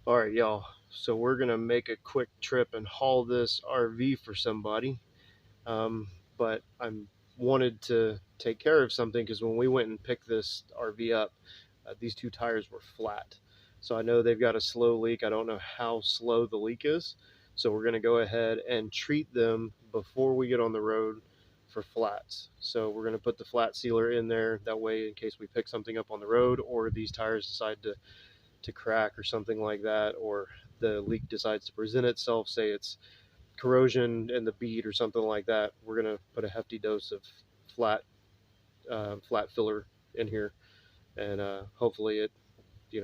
Alright y'all, so we're gonna make a quick trip and haul this RV for somebody. But I wanted to take care of something because when we went and picked this RV up, these two tires were flat. So I know they've got a slow leak. I don't know how slow the leak is. So we're gonna go ahead and treat them before we get on the road for flats. So we're gonna put the flat sealer in there. That way, in case we pick something up on the road or these tires decide to crack or something like that, or the leak decides to present itself, say it's corrosion in the bead or something like that, we're going to put a hefty dose of flat flat filler in here, and hopefully it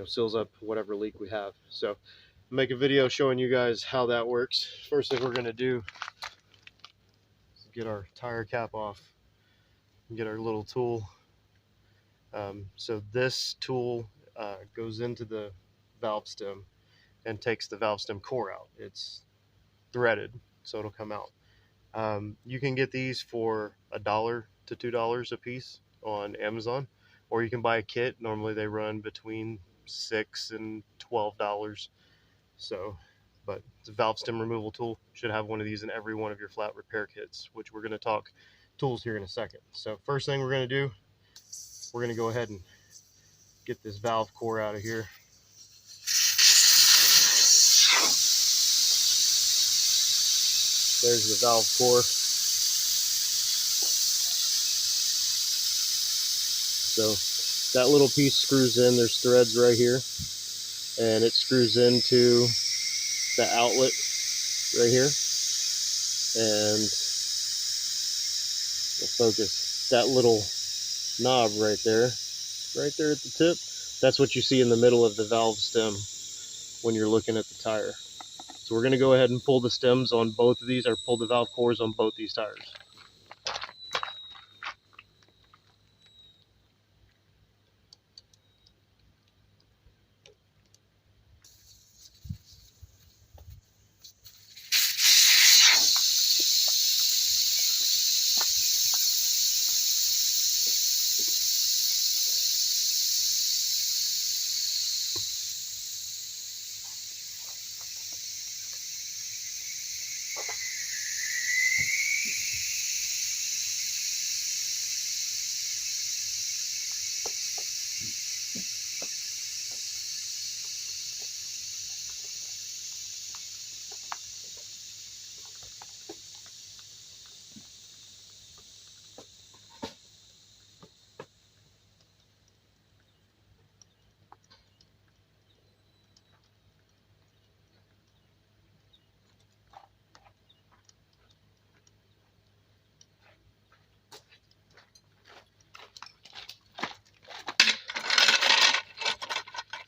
seals up whatever leak we have. So make a video showing you guys how that works. First thing we're going to do is get our tire cap off and get our little tool. So this tool goes into the valve stem and takes the valve stem core out. It's threaded, so it'll come out. You can get these for $1 to $2 a piece on Amazon, or you can buy a kit. Normally they run between $6 and $12. So, but it's a valve stem removal tool. Should have one of these in every one of your flat repair kits, which we're going to talk tools here in a second. So first thing we're going to do, we're going to go ahead and get this valve core out of here. There's the valve core. So that little piece screws in. There's threads right here, and it screws into the outlet right here. And we'll focus that little knob right there at the tip. That's what you see in the middle of the valve stem when you're looking at the tire. So we're going to go ahead and pull the stems on both of these, or pull the valve cores on both these tires.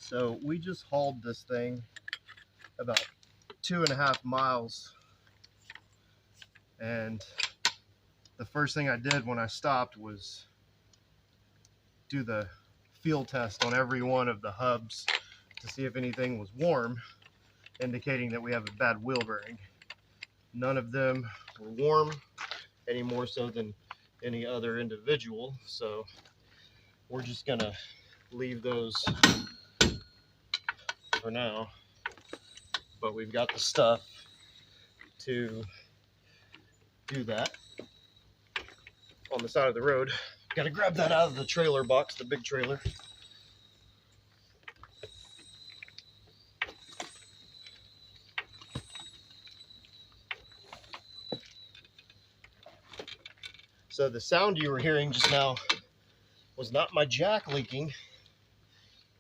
So we just hauled this thing about 2.5 miles, and the first thing I did when I stopped was do the field test on every one of the hubs to see if anything was warm, indicating that we have a bad wheel bearing. None of them were warm, any more so than any other individual, so we're just gonna leave those for now. But we've got the stuff to do that on the side of the road. Gotta grab that out of the trailer box, the big trailer. So the sound you were hearing just now was not my jack leaking.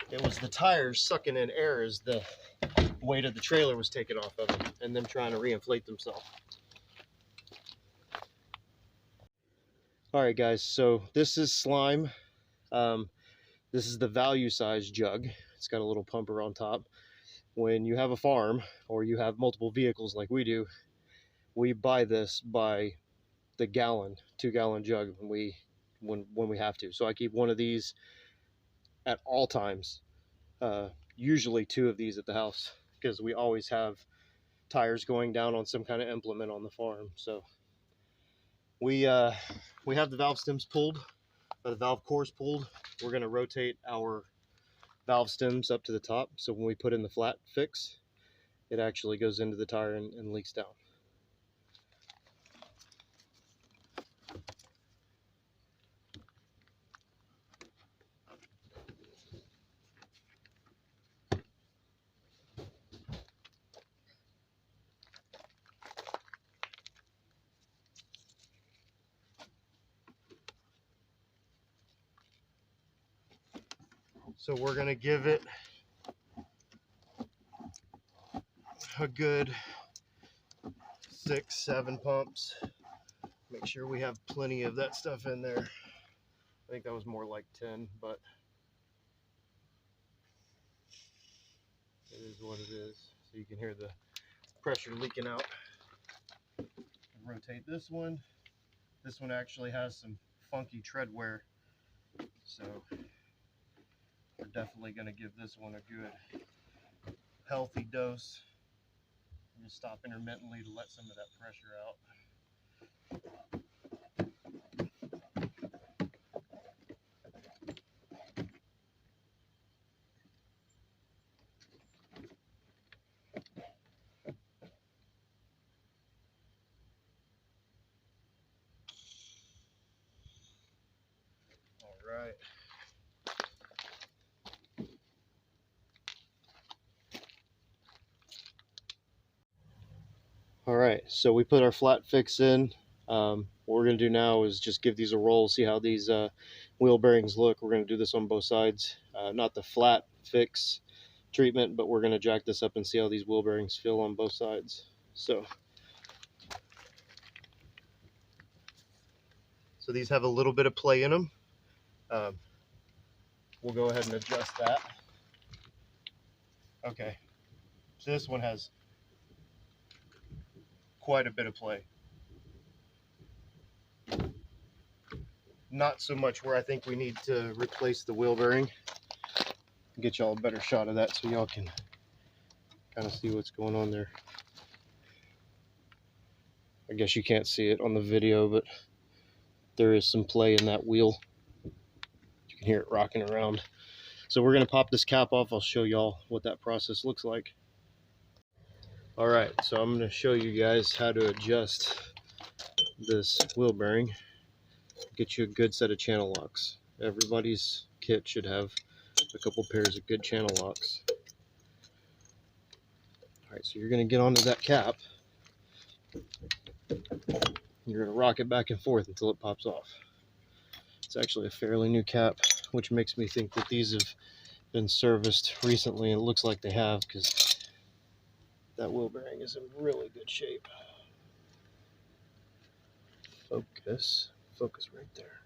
It was the tires sucking in air as the weight of the trailer was taken off of them and them trying to reinflate themselves. All right, guys, so this is slime. This is the value size jug. It's got a little pumper on top. When you have a farm or you have multiple vehicles like we do, we buy this by the gallon, 2-gallon jug when we have to. So I keep one of these at all times. Usually 2 of these at the house, because we always have tires going down on some kind of implement on the farm. So we have the valve stems pulled, the valve cores pulled. We're going to rotate our valve stems up to the top, so when we put in the flat fix, it actually goes into the tire and leaks down. So we're going to give it a good 6-7 pumps. Make sure we have plenty of that stuff in there. I think that was more like 10, but it is what it is. So you can hear the pressure leaking out. Rotate this one. This one actually has some funky tread wear, so we're definitely going to give this one a good healthy dose. And just stop intermittently to let some of that pressure out. All right. All right, so we put our flat fix in. What we're going to do now is just give these a roll, see how these wheel bearings look. We're going to do this on both sides, not the flat fix treatment, but we're going to jack this up and see how these wheel bearings feel on both sides. So these have a little bit of play in them. We'll go ahead and adjust that. Okay, so this one has quite a bit of play. Not so much where I think we need to replace the wheel bearing. Get y'all a better shot of that so y'all can kind of see what's going on there. I guess you can't see it on the video, but there is some play in that wheel. You can hear it rocking around. So we're going to pop this cap off. I'll show y'all what that process looks like. All right, so I'm going to show you guys how to adjust this wheel bearing. Get you a good set of channel locks. Everybody's kit should have a couple pairs of good channel locks. All right, so you're going to get onto that cap. You're going to rock it back and forth until it pops off. It's actually a fairly new cap, which makes me think that these have been serviced recently, and it looks like they have, because that wheel bearing is in really good shape. Focus right there.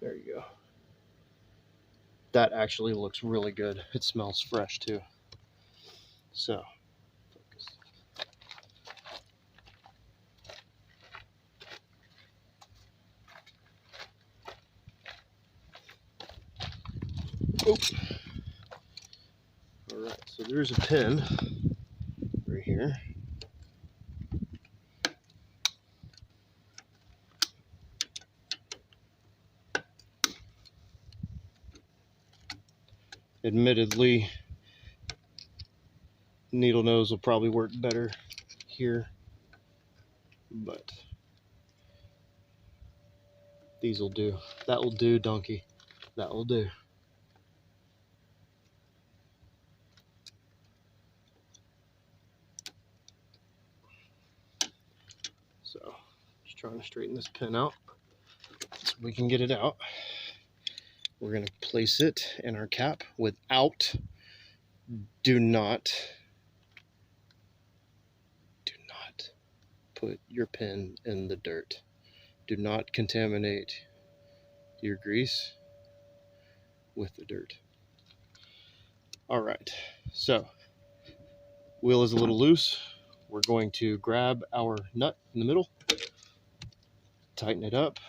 There you go. That actually looks really good. It smells fresh too. So, focus. Oh. All right, so there's a pin right here. Admittedly, needle nose will probably work better here, but these will do. That will do, donkey. That will do. So, just trying to straighten this pin out so we can get it out. We're going to place it in our cap without, do not put your pin in the dirt. Do not contaminate your grease with the dirt. All right, so wheel is a little loose. We're going to grab our nut in the middle, tighten it up.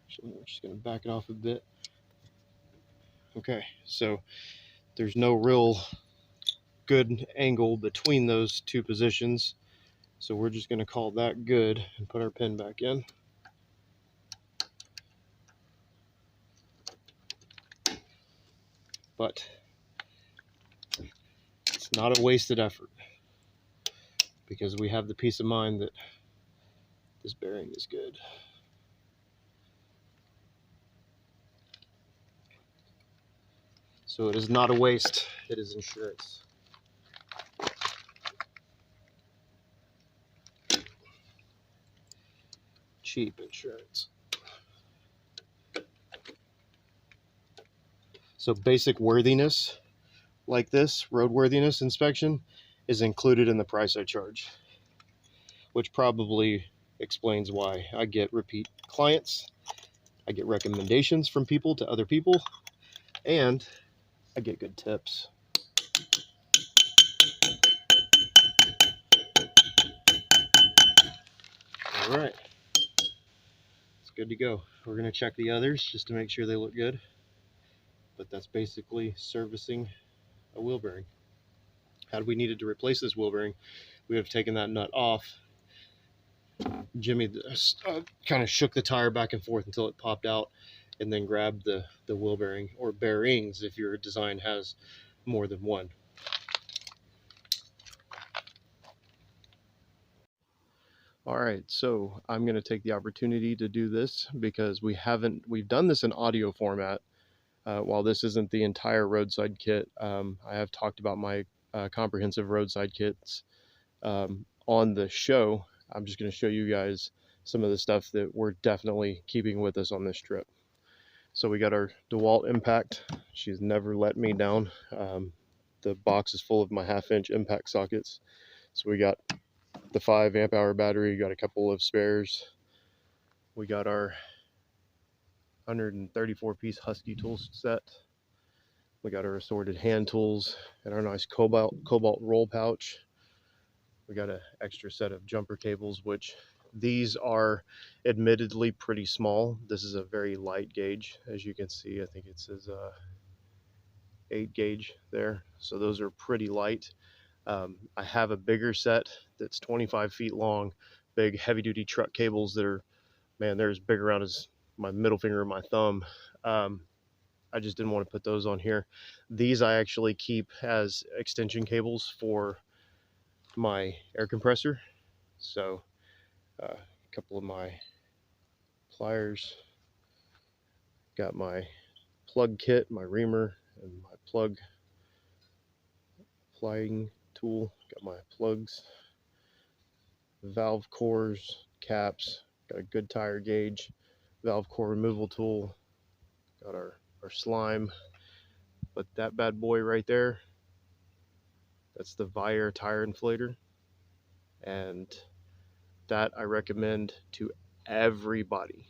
Actually, we're just going to back it off a bit. Okay, so there's no real good angle between those two positions, so we're just going to call that good and put our pin back in. but it's not a wasted effort because we have the peace of mind that this bearing is good. So it is not a waste, it is insurance. Cheap insurance. So basic worthiness like this, roadworthiness inspection, is included in the price I charge, which probably explains why I get repeat clients, I get recommendations from people to other people, and I get good tips. All right, it's good to go. We're going to check the others just to make sure they look good, but that's basically servicing a wheel bearing. Had we needed to replace this wheel bearing, we would have taken that nut off. Jimmy kind of shook the tire back and forth until it popped out, and then grabbed the wheel bearing, or bearings if your design has more than one. All right, so I'm going to take the opportunity to do this because we've done this in audio format. While this isn't the entire roadside kit, I have talked about my comprehensive roadside kits on the show. I'm just going to show you guys some of the stuff that we're definitely keeping with us on this trip. So we got our DeWalt impact. She's never let me down. The box is full of my 1/2-inch impact sockets. So we got the 5 amp hour battery, got a couple of spares. We got our 134 piece Husky tool set. We got our assorted hand tools and our nice cobalt roll pouch. We got an extra set of jumper cables, which these are admittedly pretty small. This is a very light gauge, as you can see. I think it says 8 gauge there. So those are pretty light. I have a bigger set that's 25 feet long, big heavy duty truck cables that are, man, they're as big around as my middle finger and my thumb. I just didn't want to put those on here. These I actually keep as extension cables for my air compressor. So a couple of my pliers, got my plug kit, my reamer, and my plug plying tool, got my plugs, valve cores, caps, got a good tire gauge, valve core removal tool, got our slime. But that bad boy right there, that's the Vier tire inflator, and that I recommend to everybody.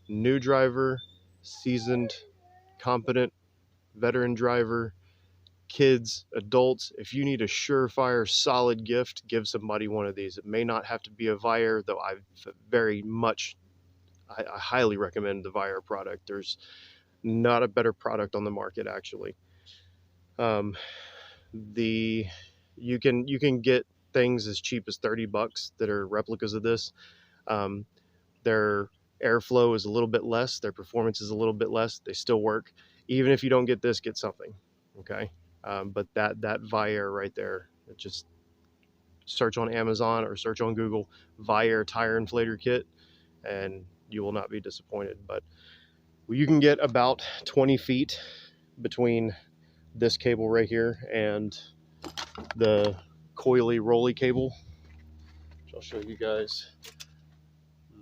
New driver, seasoned, competent, veteran driver, kids, adults. If you need a surefire, solid gift, give somebody one of these. It may not have to be a Vier, though I highly recommend the Vier product. There's not a better product on the market, actually. You can get things as cheap as $30 that are replicas of this. Their airflow is a little bit less, their performance is a little bit less. They still work. Even if you don't get this, get something. Okay. But that Vier right there, just search on Amazon or search on Google Vier tire inflator kit, and you will not be disappointed. But you can get about 20 feet between this cable right here and the coily rolly cable, which I'll show you guys.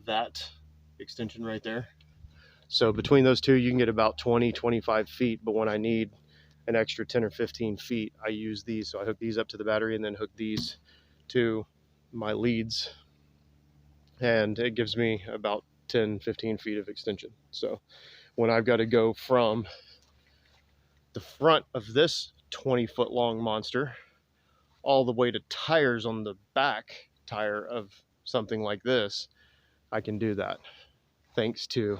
That extension right there. So between those two, you can get about 20-25 feet, but when I need an extra 10 or 15 feet, I use these. So I hook these up to the battery and then hook these to my leads, and it gives me about 10-15 feet of extension. So when I've got to go from the front of this 20-foot long monster all the way to tires on the back tire of something like this, I can do that thanks to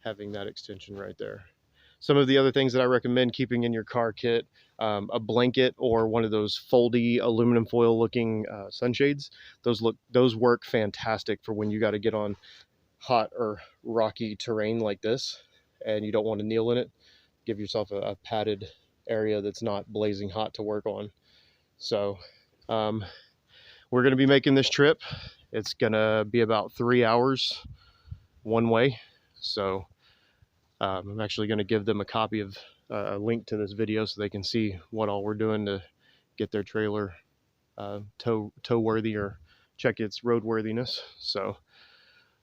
having that extension right there. Some of the other things that I recommend keeping in your car kit, a blanket or one of those foldy aluminum foil looking sunshades. Those work fantastic for when you got to get on hot or rocky terrain like this and you don't want to kneel in it. give yourself a padded area that's not blazing hot to work on. So we're going to be making this trip. It's going to be about 3 hours one way. So I'm actually going to give them a copy of a link to this video so they can see what all we're doing to get their trailer tow worthy or check its roadworthiness. So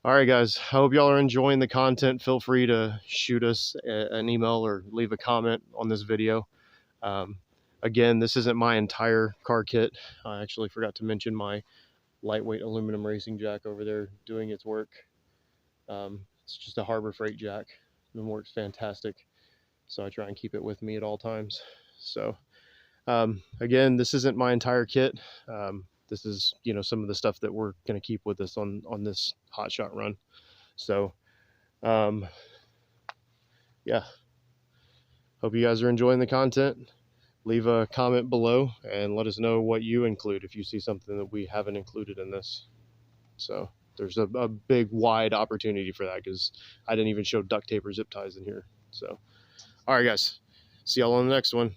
all right, guys, I hope y'all are enjoying the content. Feel free to shoot us an email or leave a comment on this video. Again, this isn't my entire car kit. I actually forgot to mention my lightweight aluminum racing jack over there doing its work. It's just a Harbor Freight jack. It works fantastic. So I try and keep it with me at all times. So again, this isn't my entire kit. This is, some of the stuff that we're going to keep with us on this hotshot run. So, yeah, hope you guys are enjoying the content. Leave a comment below and let us know what you include if you see something that we haven't included in this. So there's a big, wide opportunity for that because I didn't even show duct tape or zip ties in here. So, all right, guys, see y'all on the next one.